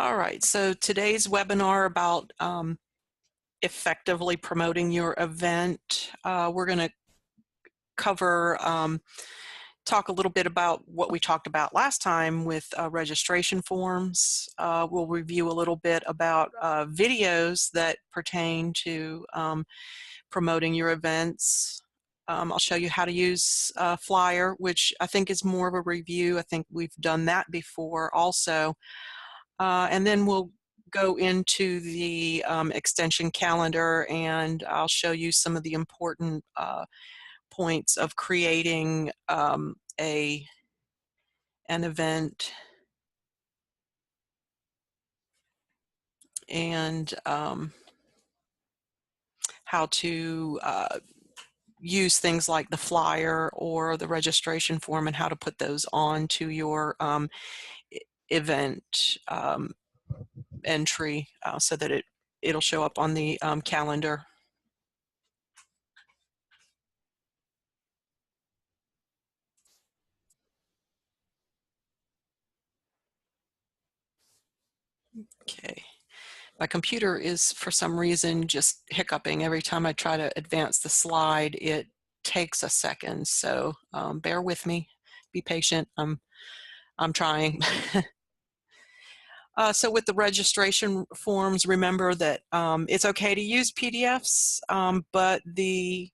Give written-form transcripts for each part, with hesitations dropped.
All right, so today's webinar about effectively promoting your event. We're going to cover, talk a little bit about what we talked about last time with registration forms. We'll review a little bit about videos that pertain to promoting your events. I'll show you how to use Flyer, which I think is more of a review. I think we've done that before also. And then we'll go into the extension calendar, and I'll show you some of the important points of creating an event, and how to use things like the flyer or the registration form and how to put those on to your event entry so that it'll show up on the calendar. Okay. My computer is, for some reason, just hiccuping. Every time I try to advance the slide, it takes a second. So bear with me. Be patient. I'm trying. So with the registration forms, remember that it's okay to use PDFs, but the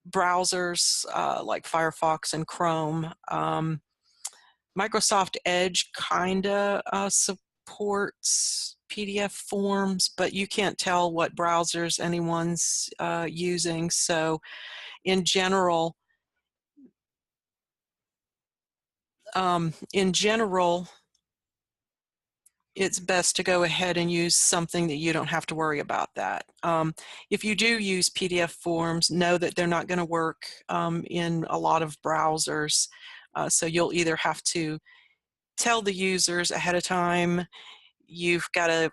browsers like Firefox and Chrome, Microsoft Edge kinda supports PDF forms, but you can't tell what browsers anyone's using. So in general, it's best to go ahead and use something that you don't have to worry about that. If you do use PDF forms, know that they're not going to work in a lot of browsers. So you'll either have to tell the users ahead of time, you've got to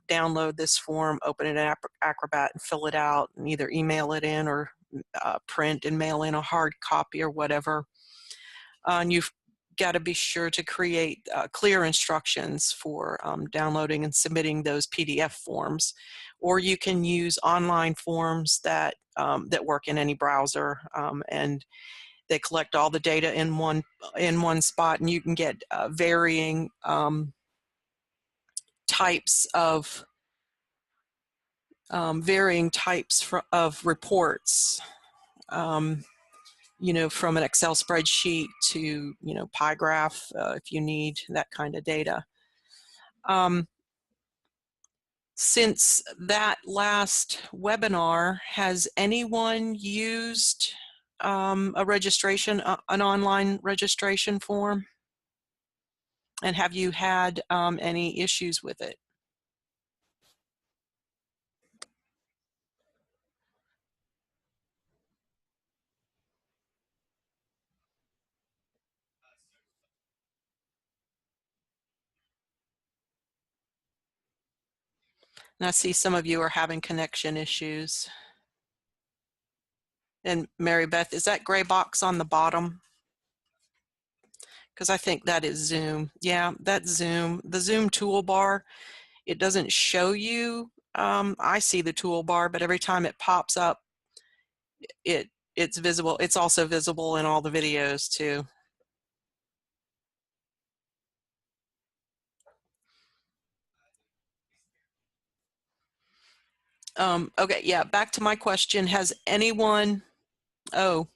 download this form, open it in Acrobat and fill it out, and either email it in or print and mail in a hard copy or whatever. And you've got to be sure to create clear instructions for downloading and submitting those PDF forms. Or you can use online forms that work in any browser, and they collect all the data in one spot, and you can get varying types of of reports. You know, from an Excel spreadsheet to, you know, pie graph if you need that kind of data. Since that last webinar, has anyone used a registration, an online registration form? And have you had any issues with it? And I see some of you are having connection issues. And Mary Beth, is that gray box on the bottom? Because I think that is Zoom. Yeah, that's Zoom. The Zoom toolbar, it doesn't show you. I see the toolbar, but every time it pops up, it's visible. It's also visible in all the videos too. Okay, yeah, back to my question. Has anyone, oh,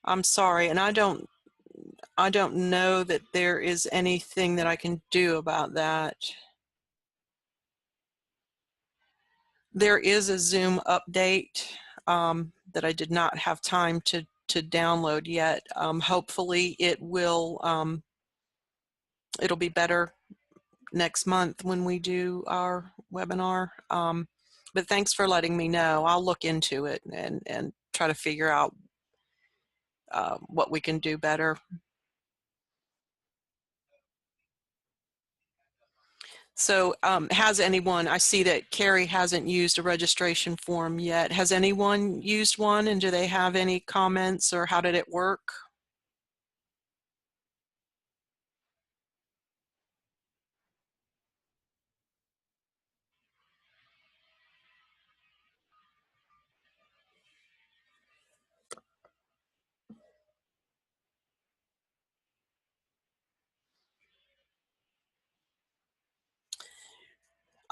I'm sorry, and I don't know that there is anything that I can do about that. There is a Zoom update that I did not have time to download yet. Hopefully it will, it'll be better next month when we do our webinar. But thanks for letting me know. I'll look into it and try to figure out what we can do better. So has anyone, I see that Carrie hasn't used a registration form yet. Has anyone used one, and do they have any comments, or how did it work?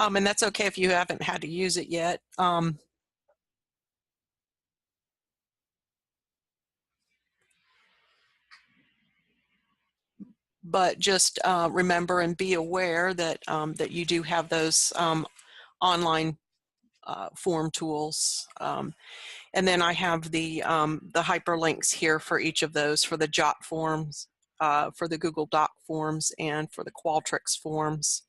And that's okay if you haven't had to use it yet. But just remember and be aware that that you do have those online form tools. And then I have the hyperlinks here for each of those, for the Jot forms, for the Google Doc forms, and for the Qualtrics forms.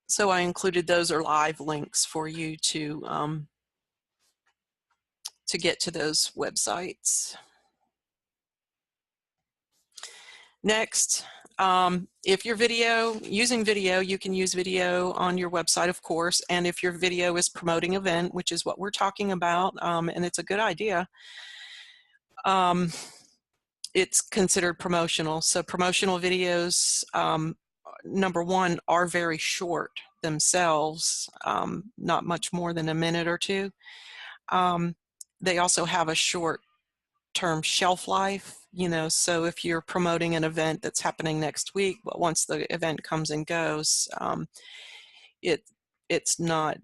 So I included those are live links for you to get to those websites. Next, if you're using video, you can use video on your website, of course, and if your video is promoting an event, which is what we're talking about, and it's a good idea, it's considered promotional. So promotional videos, number one, are very short themselves, not much more than a minute or two. They also have a short term shelf life, so if you're promoting an event that's happening next week, but once the event comes and goes, it's not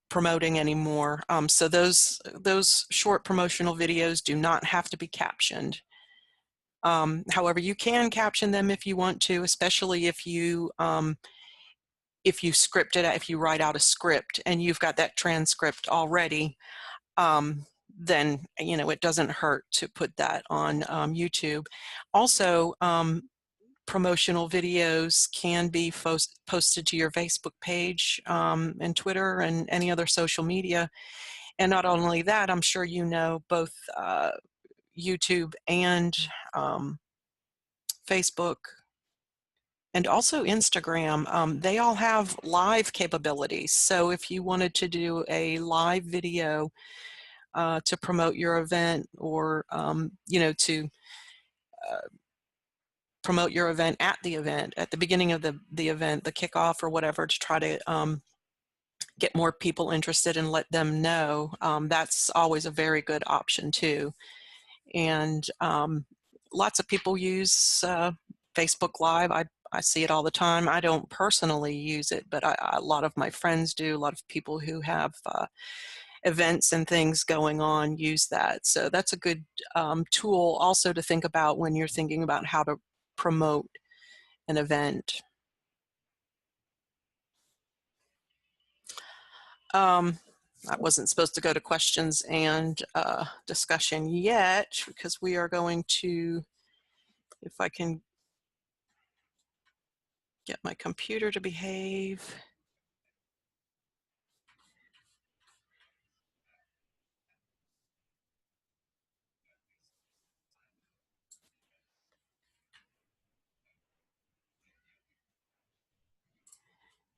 promoting anymore. So those short promotional videos do not have to be captioned. However, you can caption them if you want to, especially if you script it, if you write out a script and you've got that transcript already. Then it doesn't hurt to put that on YouTube. Also, promotional videos can be posted to your Facebook page and Twitter and any other social media. And not only that, I'm sure both YouTube and Facebook and also Instagram, they all have live capabilities. So if you wanted to do a live video to promote your event, or to promote your event at the beginning of the event, the kickoff or whatever, to try to get more people interested and let them know, that's always a very good option too. And lots of people use Facebook Live. I see it all the time. I don't personally use it, but a lot of my friends do. A lot of people who have events and things going on use that. So that's a good tool also to think about when you're thinking about how to promote an event. I wasn't supposed to go to questions and discussion yet, because we are going to, if I can get my computer to behave.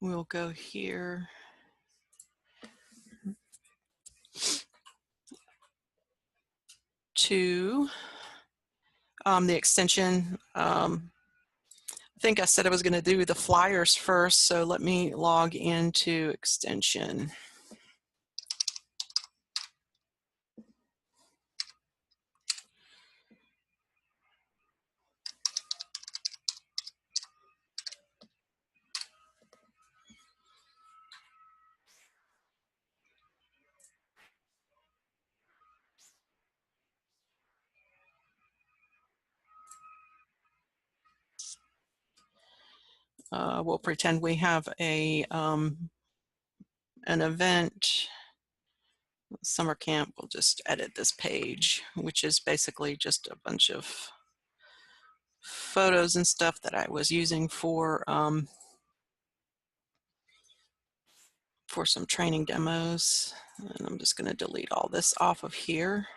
We'll go here to the extension. I think I said I was going to do the flyers first, so let me log into extension. We'll pretend we have an event, summer camp. We'll just edit this page, which is basically just a bunch of photos and stuff that I was using for some training demos. And I'm just going to delete all this off of here.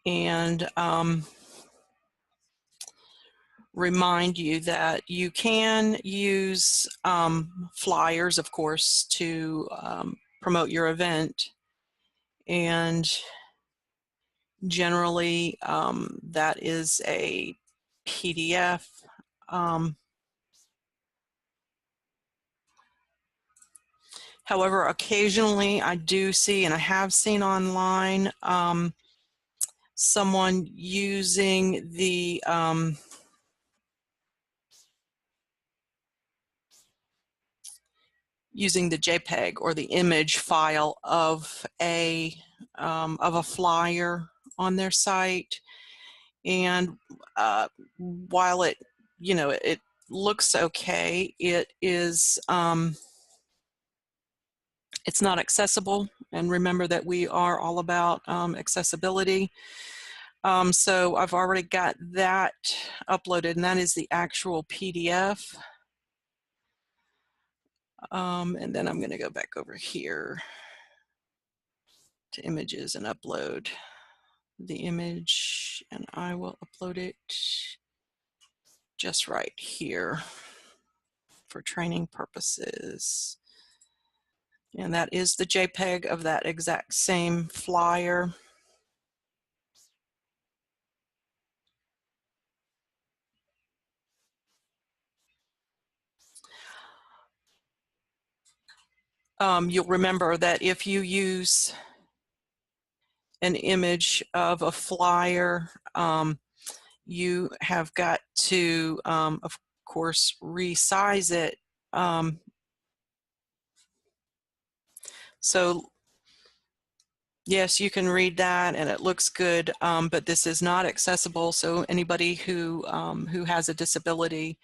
And remind you that you can use flyers, of course, to promote your event. And generally, that is a PDF. However, occasionally I do see, and I have seen online, someone using the JPEG or the image file of a flyer on their site, and while it it looks okay, it is it's not accessible. And remember that we are all about accessibility. So I've already got that uploaded, and that is the actual PDF. And then I'm going to go back over here to images and upload the image, and I will upload it just right here for training purposes. And that is the JPEG of that exact same flyer. You'll remember that if you use an image of a flyer, you have got to, of course, resize it. So yes, you can read that and it looks good, but this is not accessible. So anybody who has a disability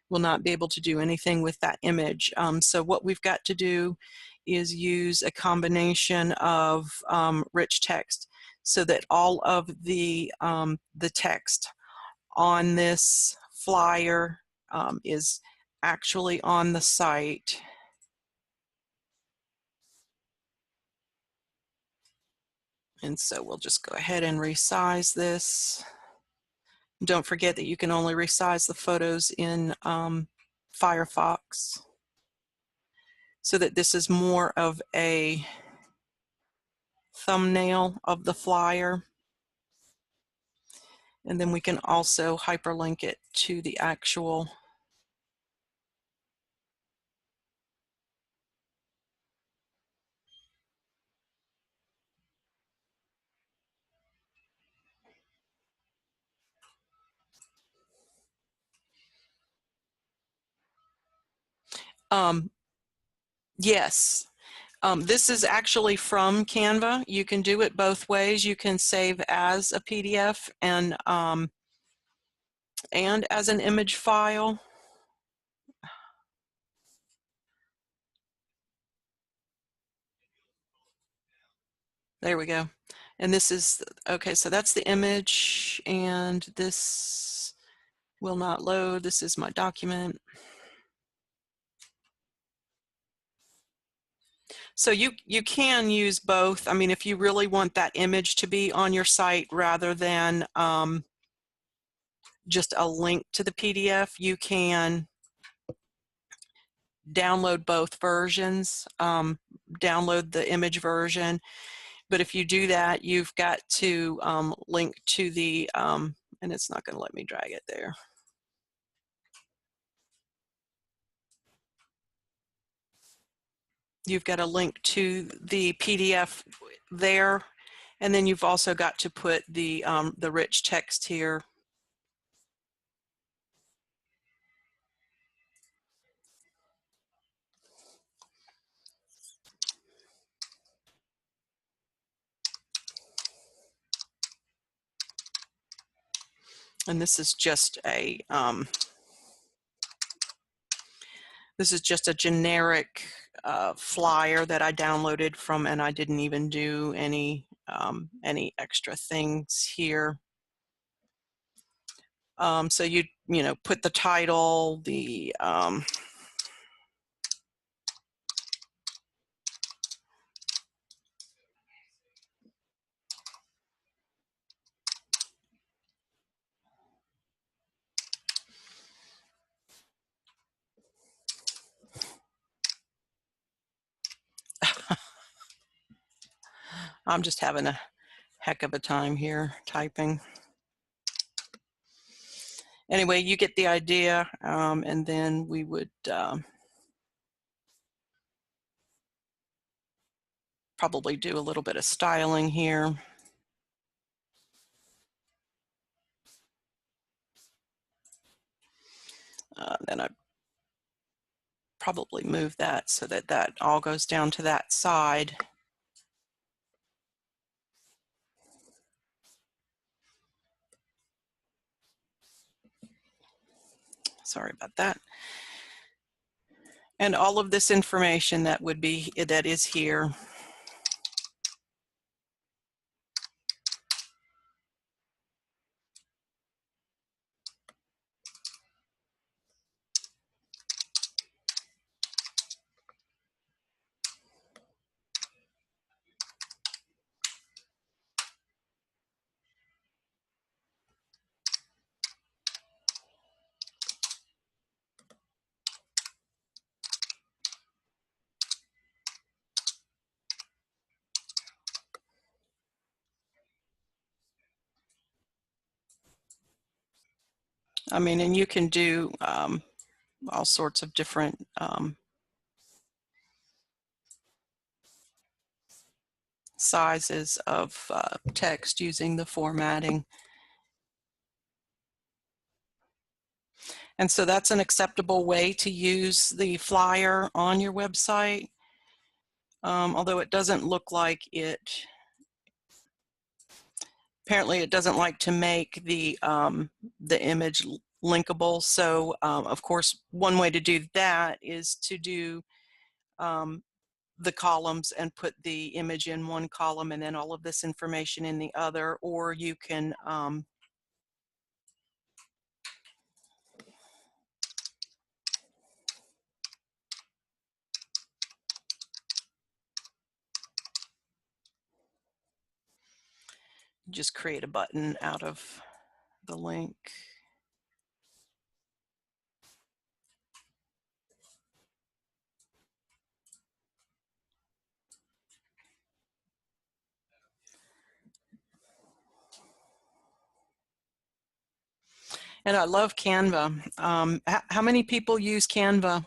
will not be able to do anything with that image. So what we've got to do is use a combination of rich text so that all of the text on this flyer is actually on the site. And so we'll just go ahead and resize this. Don't forget that you can only resize the photos in Firefox, so that this is more of a thumbnail of the flyer. And then we can also hyperlink it to the actual yes. This is actually from Canva. You can do it both ways. You can save as a PDF and as an image file. There we go. And this is, okay, so that's the image, and this will not load. This is my document. So you can use both. I mean, if you really want that image to be on your site rather than just a link to the PDF, you can download both versions, download the image version. But if you do that, you've got to link to the, and it's not going to let me drag it there. You've got to link to the PDF there, and then you've also got to put the rich text here. And this is just a generic flyer that I downloaded from, and I didn't even do any extra things here. So you know, put the title, the I'm just having a heck of a time here typing. Anyway, you get the idea, and then we would probably do a little bit of styling here. Then I probably move that so that that all goes down to that side. Sorry about that. And all of this information that is here. I mean, and you can do all sorts of different sizes of text using the formatting. And so that's an acceptable way to use the flyer on your website. Although it doesn't look like it, apparently it doesn't like to make the image linkable. So of course, one way to do that is to do the columns and put the image in one column and then all of this information in the other, or you can just create a button out of the link. And I love Canva. How many people use Canva?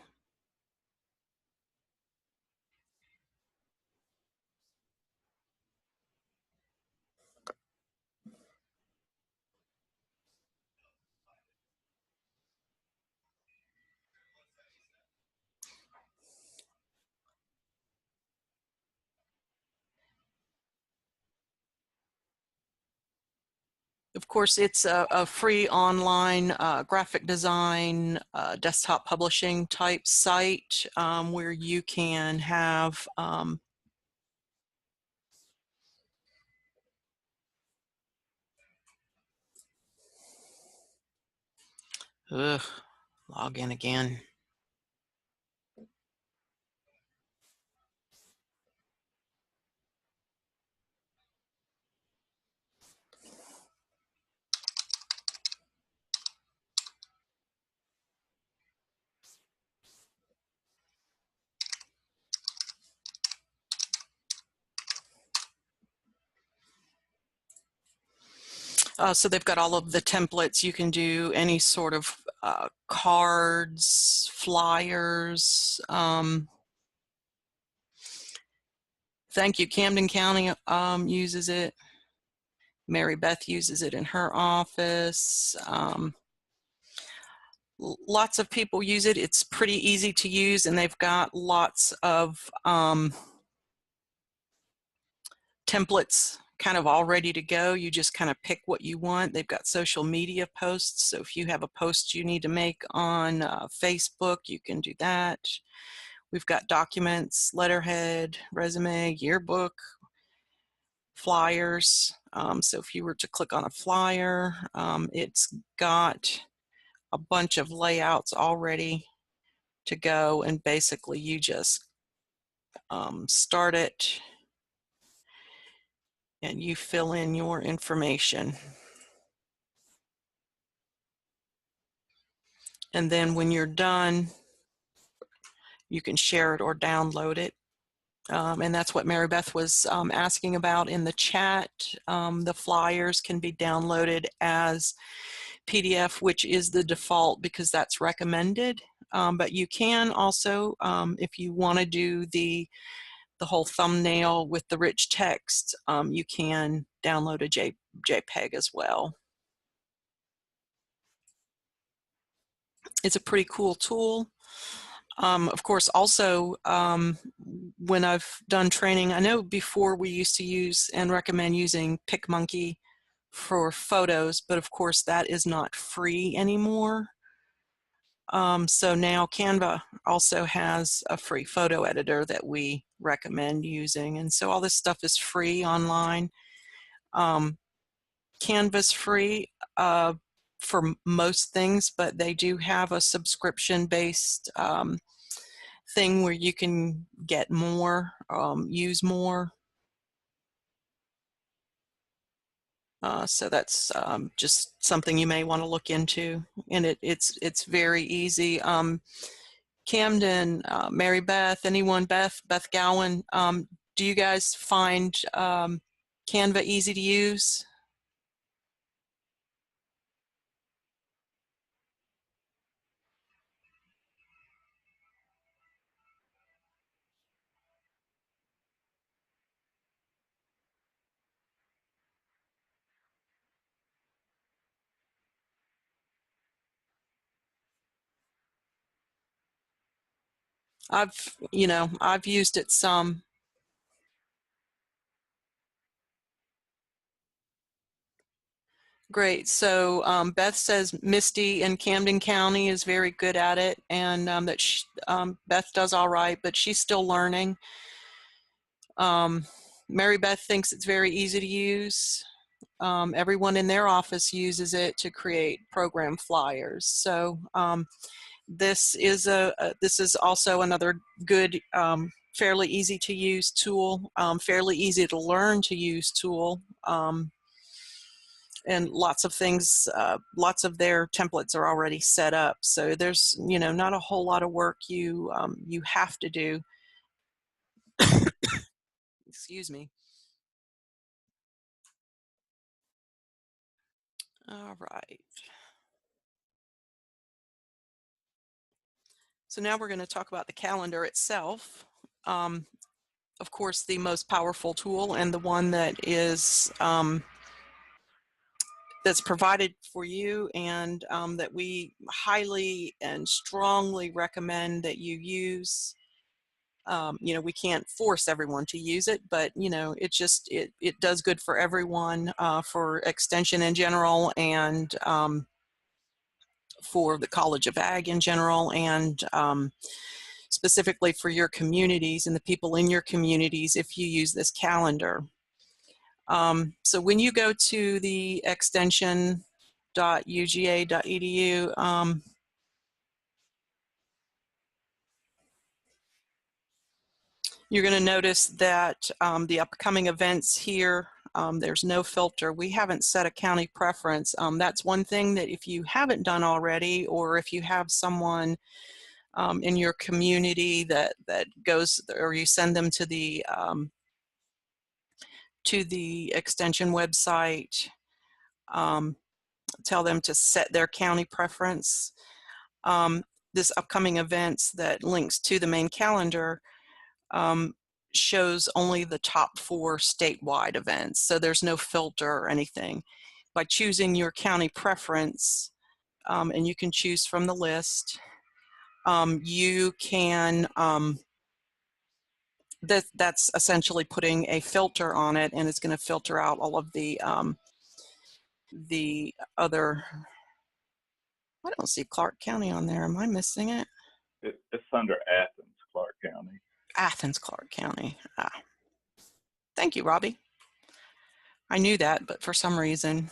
Of course, it's a free online graphic design, desktop publishing type site where you can have log in again. So they've got all of the templates. You can do any sort of cards, flyers. Thank you. Camden County uses it. Mary Beth uses it in her office. Lots of people use it. It's pretty easy to use, and they've got lots of templates kind of all ready to go. You just kind of pick what you want. They've got social media posts. So if you have a post you need to make on Facebook, you can do that. We've got documents, letterhead, resume, yearbook, flyers. So if you were to click on a flyer, it's got a bunch of layouts already to go, and basically you just start it and you fill in your information. And then when you're done, you can share it or download it. And that's what Mary Beth was asking about in the chat. The flyers can be downloaded as PDF, which is the default because that's recommended. But you can also, if you want to do the whole thumbnail with the rich text, you can download a JPEG as well. It's a pretty cool tool. Of course, also, when I've done training, I know before we used to use and recommend using PicMonkey for photos, but of course that is not free anymore. So now Canva also has a free photo editor that we recommend using. And so all this stuff is free online. Canva's free for most things, but they do have a subscription-based thing where you can get more, use more. So that's just something you may want to look into, and it's very easy. Camden, Mary Beth, anyone, Beth Gowan, do you guys find Canva easy to use? I've used it some. Great. So Beth says Misty in Camden County is very good at it, and that Beth does all right, but she's still learning. Mary Beth thinks it's very easy to use. Everyone in their office uses it to create program flyers. So this is also another good, fairly easy to use tool, fairly easy to learn to use tool. And lots of things, lots of their templates are already set up. So there's, not a whole lot of work you have to do. Excuse me. All right. So now we're going to talk about the calendar itself. Of course, the most powerful tool and the one that is that's provided for you, and that we highly and strongly recommend that you use. We can't force everyone to use it, but it does good for everyone, for extension in general, and for the College of Ag in general, and specifically for your communities and the people in your communities if you use this calendar. So when you go to the extension.uga.edu, you're going to notice that the upcoming events here, there's no filter. We haven't set a county preference. That's one thing that if you haven't done already, or if you have someone in your community that goes, or you send them to the extension website, tell them to set their county preference. This upcoming events that links to the main calendar shows only the top 4 statewide events, so there's no filter or anything. By choosing your county preference, and you can choose from the list, you can that's essentially putting a filter on it, and it's going to filter out all of the other. I don't see Clark County on there. Am I missing it? It's under Athens, Clark County. Athens, Clark County. Thank you, Robbie. I knew that, but for some reason.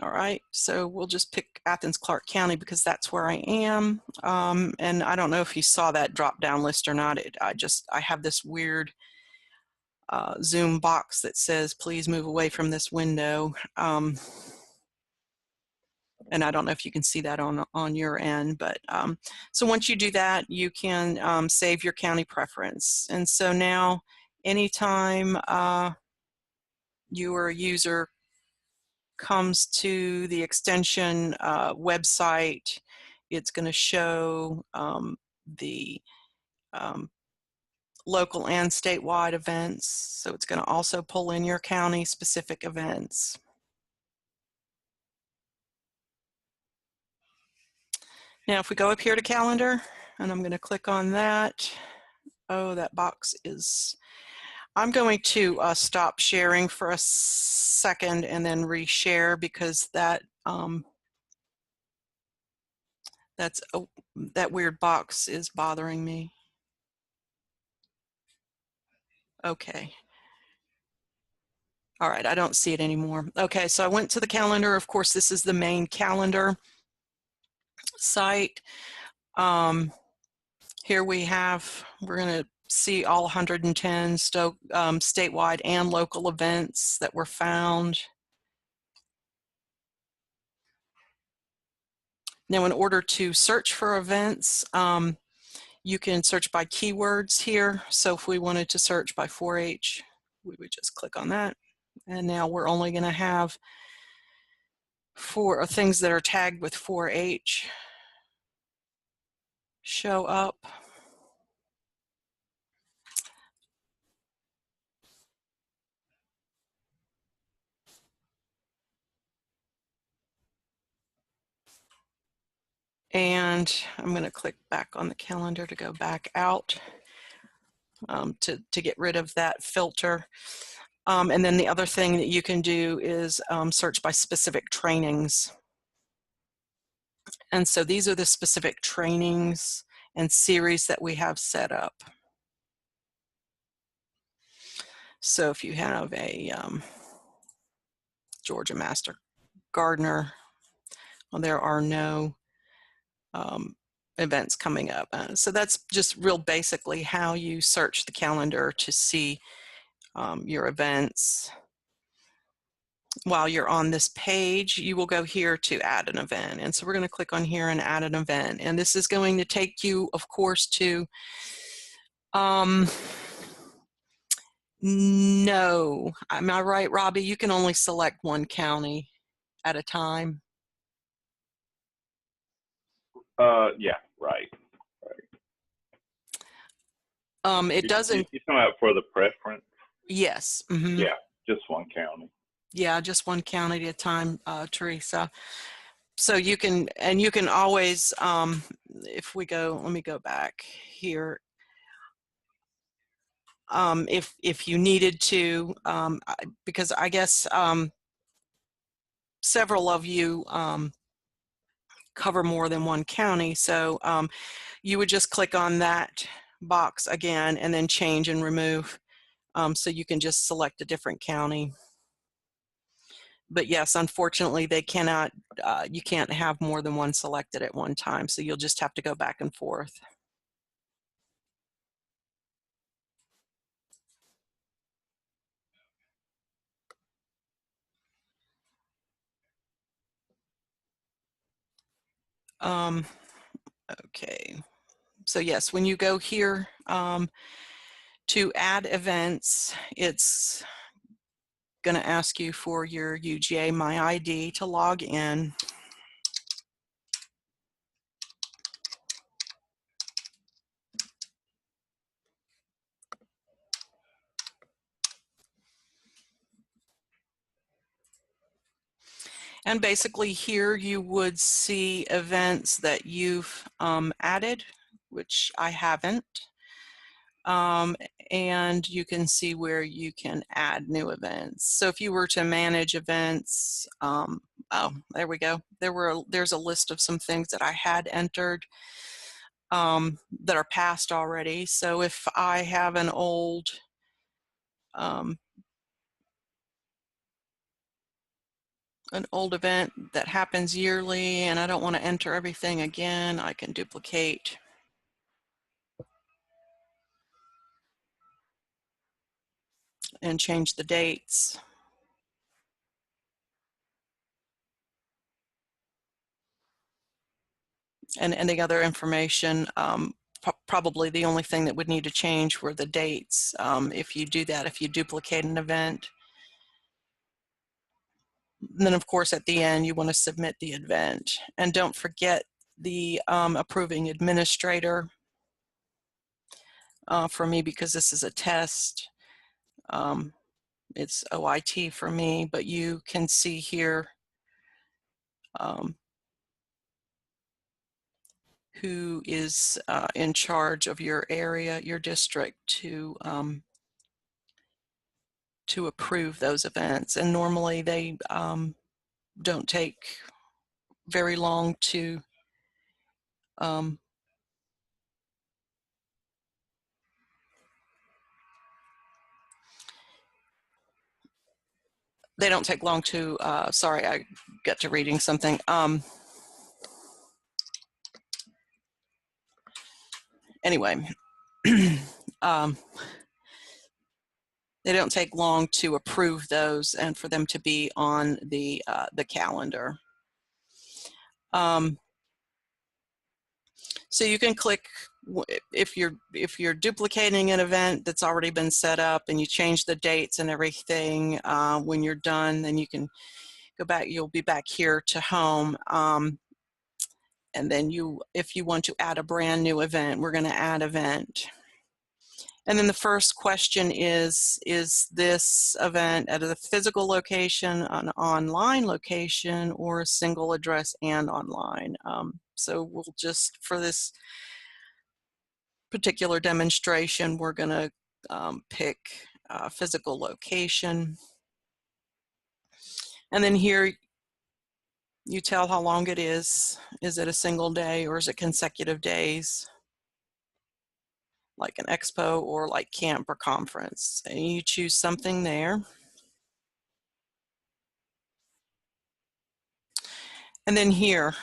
All right, so we'll just pick Athens, Clark County because that's where I am. And I don't know if you saw that drop-down list or not. I have this weird Zoom box that says, please move away from this window. And I don't know if you can see that on your end, but so once you do that, you can save your county preference. And so now, anytime your user comes to the extension website, it's going to show the local and statewide events. So it's going to also pull in your county specific events. Now, if we go up here to calendar, and I'm going to click on that. Oh, that box is, I'm going to stop sharing for a second and then reshare because that that weird box is bothering me. Okay. All right, I don't see it anymore. Okay, so I went to the calendar. Of course, this is the main calendar site. Here we're going to see all 110 statewide and local events that were found. Now, in order to search for events, you can search by keywords here. So if we wanted to search by 4-H, we would just click on that. And now we're only going to have things that are tagged with 4-H show up. And I'm going to click back on the calendar to go back out to get rid of that filter. And then the other thing that you can do is search by specific trainings. And so these are the specific trainings and series that we have set up. So if you have a Georgia Master Gardener, well, there are no events coming up. So that's just real basically how you search the calendar to see your events. While you're on this page, you will go here to add an event. And so we're going to click on here and add an event. And this is going to take you, of course, to no, am I right, Robbie? You can only select one county at a time. Yeah, right. It doesn't. You come out for the preference? Yes. Mm-hmm. Yeah, just one county. Yeah, just one county at a time, Teresa. So you can, and you can always, if we go, let me go back here. If you needed to, because I guess several of you cover more than one county, so you would just click on that box again and then change and remove. So you can just select a different county. But yes, unfortunately, they cannot, you can't have more than one selected at one time, so you'll just have to go back and forth. Okay, so yes, when you go here to add events, it's going to ask you for your UGA My ID to log in. And basically here you would see events that you've added, which I haven't. And you can see where you can add new events. So if you were to manage events, oh, there we go. There's a list of some things that I had entered that are passed already. So if I have an old event that happens yearly and I don't want to enter everything again, I can duplicate and change the dates. And any other information, probably the only thing that would need to change were the dates. If you do that, if you duplicate an event, and then of course at the end you want to submit the event. And don't forget the approving administrator. For me, because this is a test, it's OIT for me, but you can see here who is in charge of your area, your district, to approve those events. And normally they don't take very long to sorry, I got to reading something. Anyway, they don't take long to approve those and for them to be on the calendar. So you can click if you're duplicating an event that's already been set up and you change the dates and everything. When you're done, then you can go back. You'll be back here to home. And then if you want to add a brand new event, we're going to add event. And then the first question is this event at a physical location, an online location, or a single address and online? So we'll just, for this particular demonstration, we're going to pick physical location. And then here you tell how long it is. Is it a single day or is it consecutive days? Like an expo or like camp or conference. And you choose something there. And then here,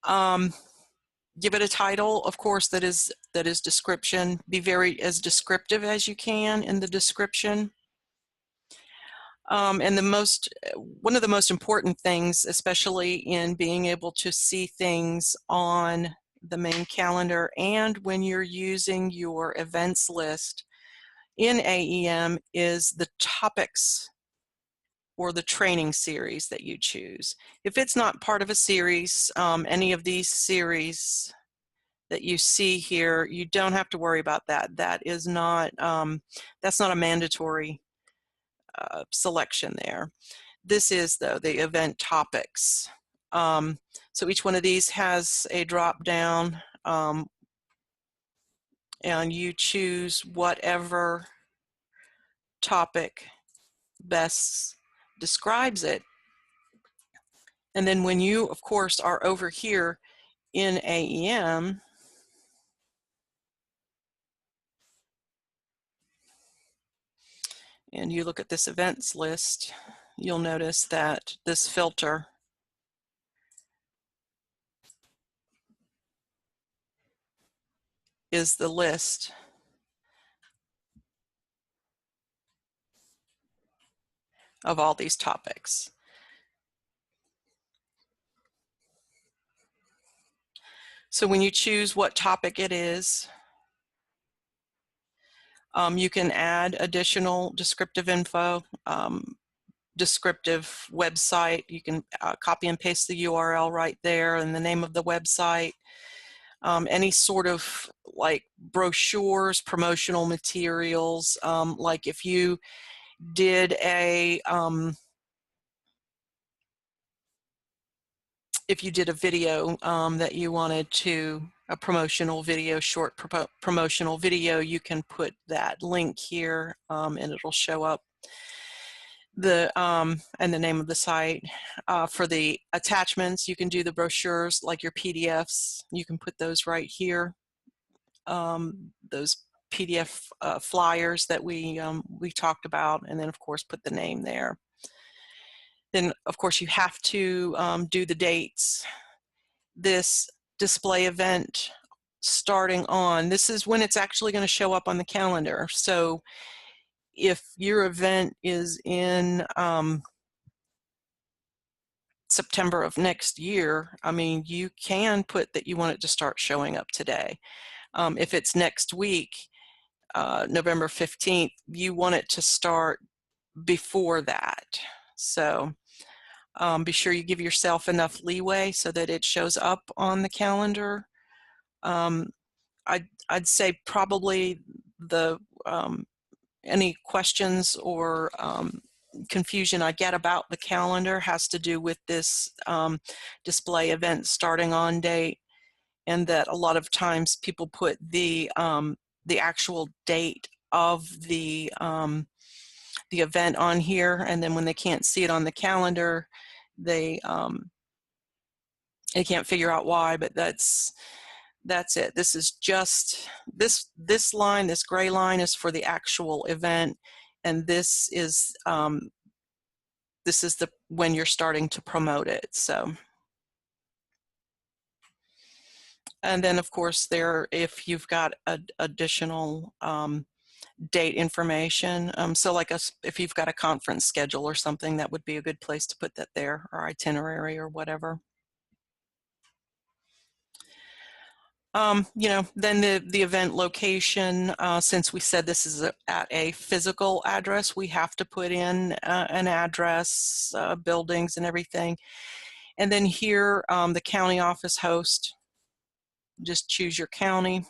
give it a title, of course, that is description. Be very as descriptive as you can in the description. And one of the most important things, especially in being able to see things on the main calendar and when you're using your events list in AEM, is the topics or the training series that you choose. If it's not part of a series, any of these series that you see here, you don't have to worry about that. That is not, that's not a mandatory selection there. This is, though, the event topics. So each one of these has a drop down, and you choose whatever topic best describes it. And then when you, of course, are over here in AEM, and you look at this events list, you'll notice that this filter is the list of all these topics. So when you choose what topic it is, you can add additional descriptive info, descriptive website. You can copy and paste the URL right there and the name of the website. Any sort of like brochures, promotional materials, like if you did a video that you wanted to, a promotional video, short promotional video, you can put that link here and it'll show up and the name of the site. For the attachments, you can do the brochures like your PDFs. You can put those right here. Those PDF flyers that we talked about, and then of course put the name there. Then of course you have to do the dates. This display event starting on, this is when it's actually going to show up on the calendar. So if your event is in September of next year, I mean, you can put that you want it to start showing up today. If it's next week, November 15th, you want it to start before that. So be sure you give yourself enough leeway so that it shows up on the calendar. I'd say probably any questions or confusion I get about the calendar has to do with this display event starting on date and that a lot of times people put the actual date of the event on here, and then when they can't see it on the calendar, they can't figure out why. But that's it. This is just this line, this gray line, is for the actual event, and this is the when you're starting to promote it. So, and then of course if you've got additional date information, so like if you've got a conference schedule or something, that would be a good place to put that there, or itinerary or whatever. Then the event location, since we said this is at a physical address, we have to put in an address, buildings and everything. And then here, the county office host, just choose your county.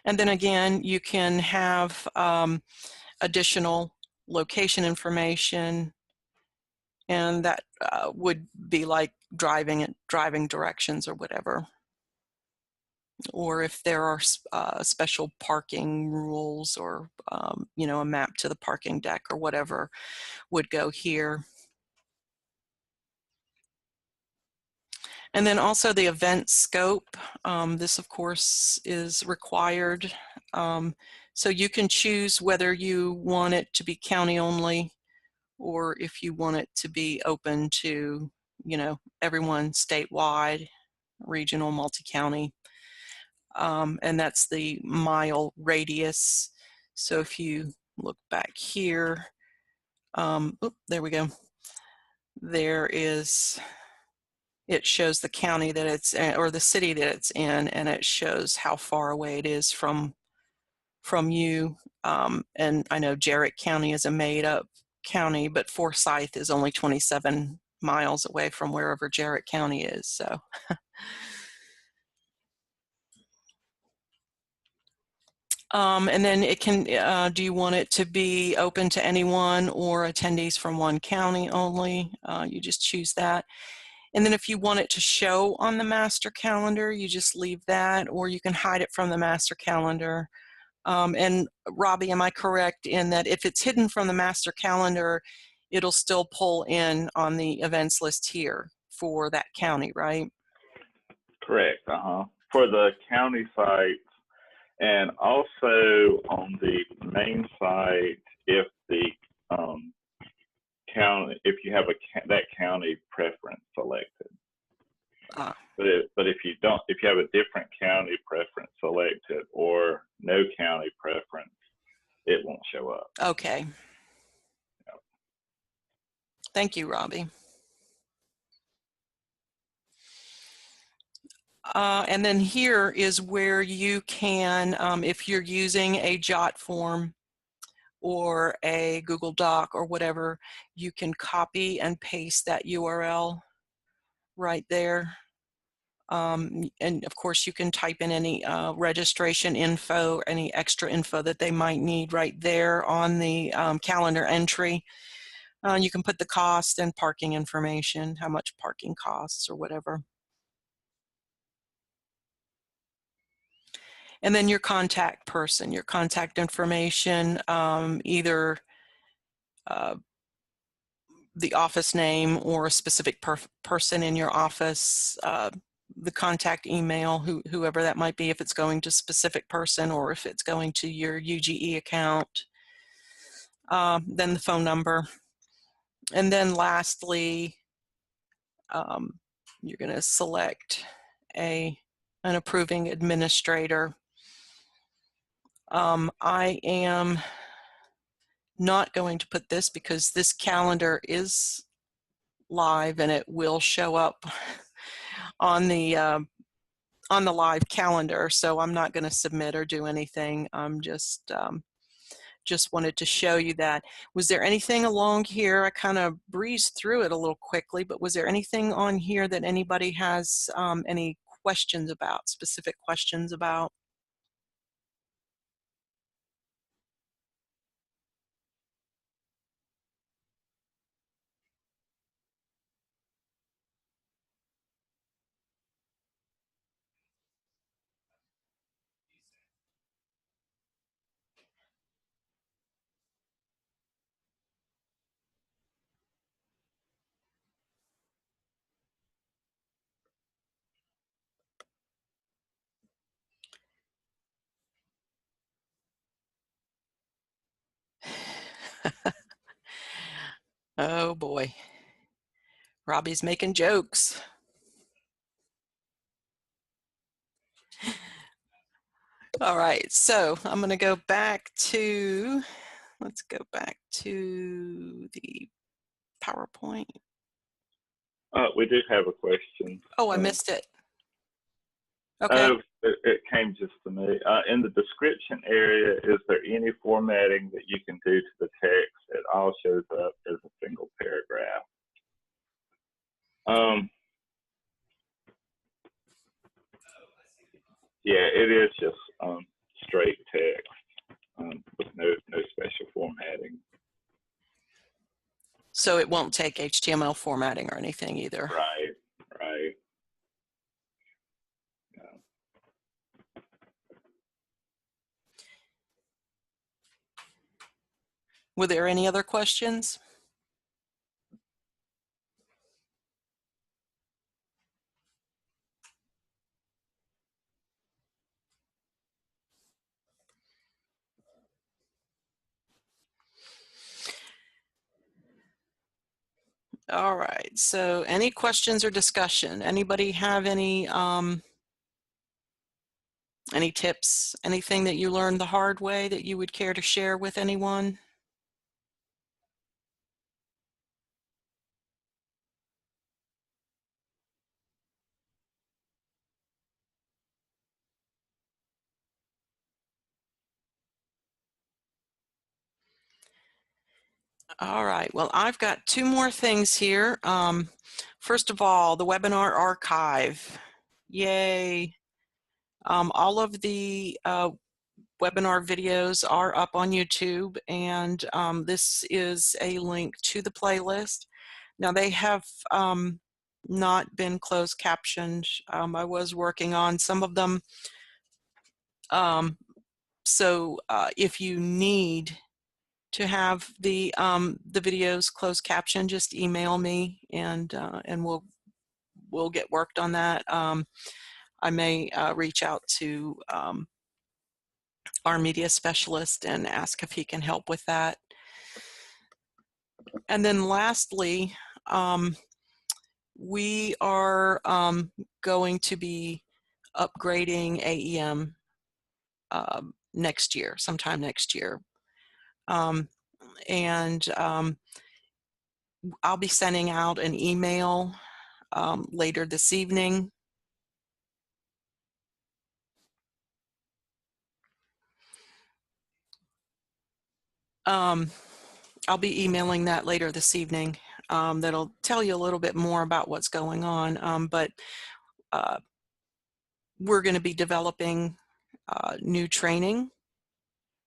And then again, you can have additional location information, and that would be like driving directions or whatever. Or if there are special parking rules, or a map to the parking deck or whatever would go here. And then also the event scope. This of course is required. So you can choose whether you want it to be county only, or if you want it to be open to, everyone statewide, regional, multi-county. And that's the mile radius. So if you look back here, there we go. It shows the county that it's in, or the city that it's in, and it shows how far away it is from you. And I know Jarrett County is a made-up county, but Forsyth is only 27 miles away from wherever Jarrett County is. So. And then it can, do you want it to be open to anyone or attendees from one county only? You just choose that. And then if you want it to show on the master calendar, you just leave that, or you can hide it from the master calendar. And Robbie, am I correct in that if it's hidden from the master calendar, it'll still pull in on the events list here for that county, right? Correct. For the county site, and also on the main site, if the county, if you have that county preference selected. But if you don't, if you have a different county preference selected or no county preference, it won't show up. Okay. Yep. Thank you, Robbie. And then here is where you can, if you're using a Jot form or a Google Doc or whatever, you can copy and paste that URL right there. And of course, you can type in any registration info, any extra info that they might need right there on the calendar entry. You can put the cost and parking information, how much parking costs or whatever. And then your contact person, your contact information, either the office name or a specific person in your office, the contact email, whoever that might be, if it's going to a specific person or if it's going to your UGE account, then the phone number. And then lastly, you're going to select an approving administrator. I am not going to put this because this calendar is live and it will show up on the live calendar, so I'm not going to submit or do anything. I'm just wanted to show you that. Was there anything along here? I kind of breezed through it a little quickly, but was there anything on here that anybody has any questions about, specific questions about? Oh boy. Robbie's making jokes. All right, so I'm going to go back to, let's go back to the PowerPoint. We do have a question. Oh, I missed it. Okay. Oh, it came just to me. In the description area, is there any formatting that you can do to the text? It all shows up as a single paragraph. Yeah, it is just straight text with no special formatting. So it won't take HTML formatting or anything either. Right, right. Yeah. Were there any other questions? All right, so any questions or discussion? Anybody have any tips, anything that you learned the hard way that you would care to share with anyone? All right, well, I've got two more things here. First of all, the webinar archive. Yay. All of the webinar videos are up on YouTube, and this is a link to the playlist. Now, they have not been closed captioned. I was working on some of them. So if you need to have the videos closed captioned, just email me, and we'll get worked on that. I may reach out to our media specialist and ask if he can help with that. And then lastly, we are going to be upgrading AEM next year, sometime next year. And I'll be sending out an email later this evening. I'll be emailing that later this evening. That'll tell you a little bit more about what's going on, but we're going to be developing new training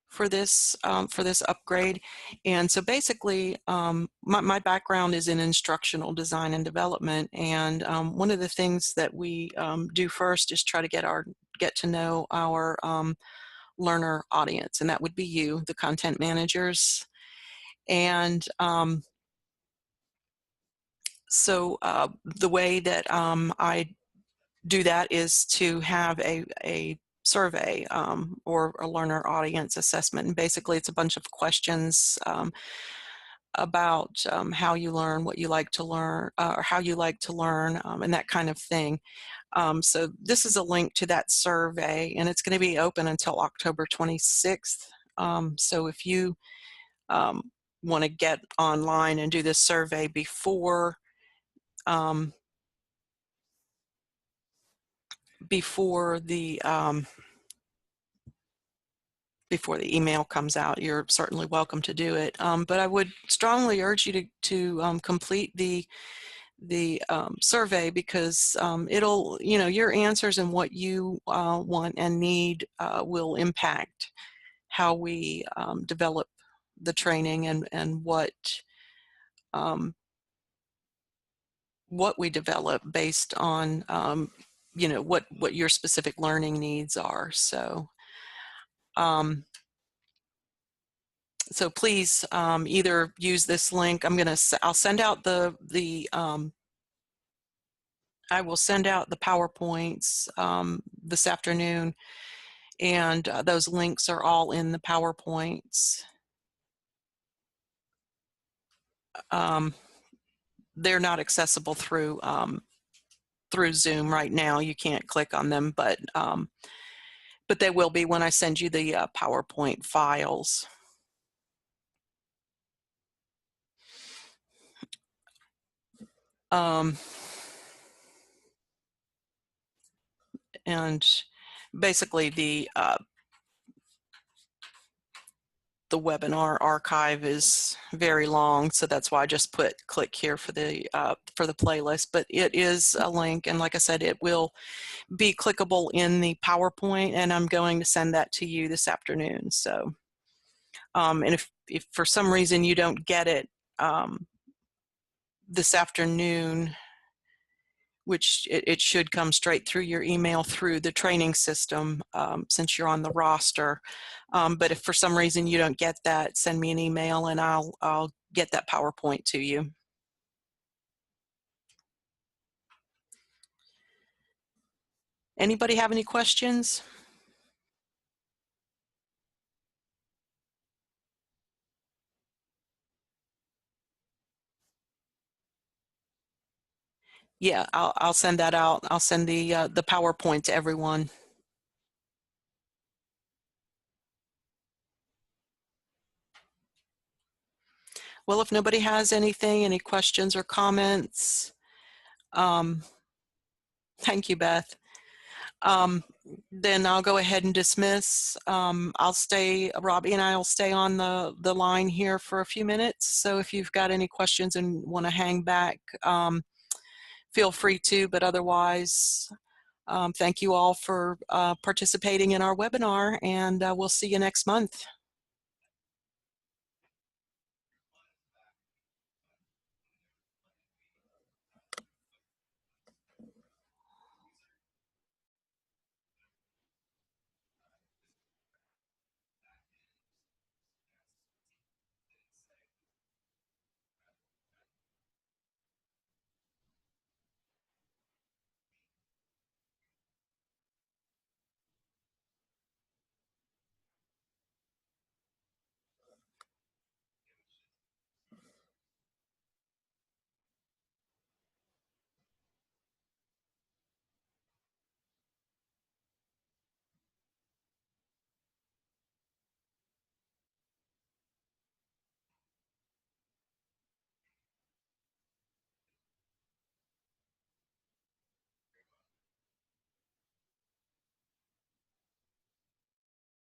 for this upgrade. And so basically, my background is in instructional design and development, and one of the things that we do first is try to get to know our learner audience, and that would be you, the content managers. And so the way that I do that is to have a survey or a learner audience assessment. And basically it's a bunch of questions about how you learn, what you like to learn, or how you like to learn, and that kind of thing. So this is a link to that survey, and it's going to be open until October 26th. So if you want to get online and do this survey before before the email comes out, you're certainly welcome to do it. But I would strongly urge you to complete the survey, because it'll, your answers and what you want and need will impact how we develop the training and what we develop based on what your specific learning needs are. So so please either use this link. I'll send out I will send out the PowerPoints this afternoon, and those links are all in the PowerPoints. they're not accessible through through Zoom right now. You can't click on them, but they will be when I send you the PowerPoint files. And basically the webinar archive is very long, so that's why I just put click here for the playlist. But it is a link, and like I said, it will be clickable in the PowerPoint, and I'm going to send that to you this afternoon. So, and if for some reason you don't get it this afternoon, which it should come straight through your email through the training system since you're on the roster. But if for some reason you don't get that, send me an email and I'll get that PowerPoint to you. Anybody have any questions? Yeah, I'll send that out. I'll send the PowerPoint to everyone. Well, if nobody has anything, any questions or comments, thank you, Beth. Then I'll go ahead and dismiss. I'll stay, Robbie and I will stay on the line here for a few minutes. So if you've got any questions and want to hang back, feel free to, but otherwise, thank you all for participating in our webinar, and we'll see you next month.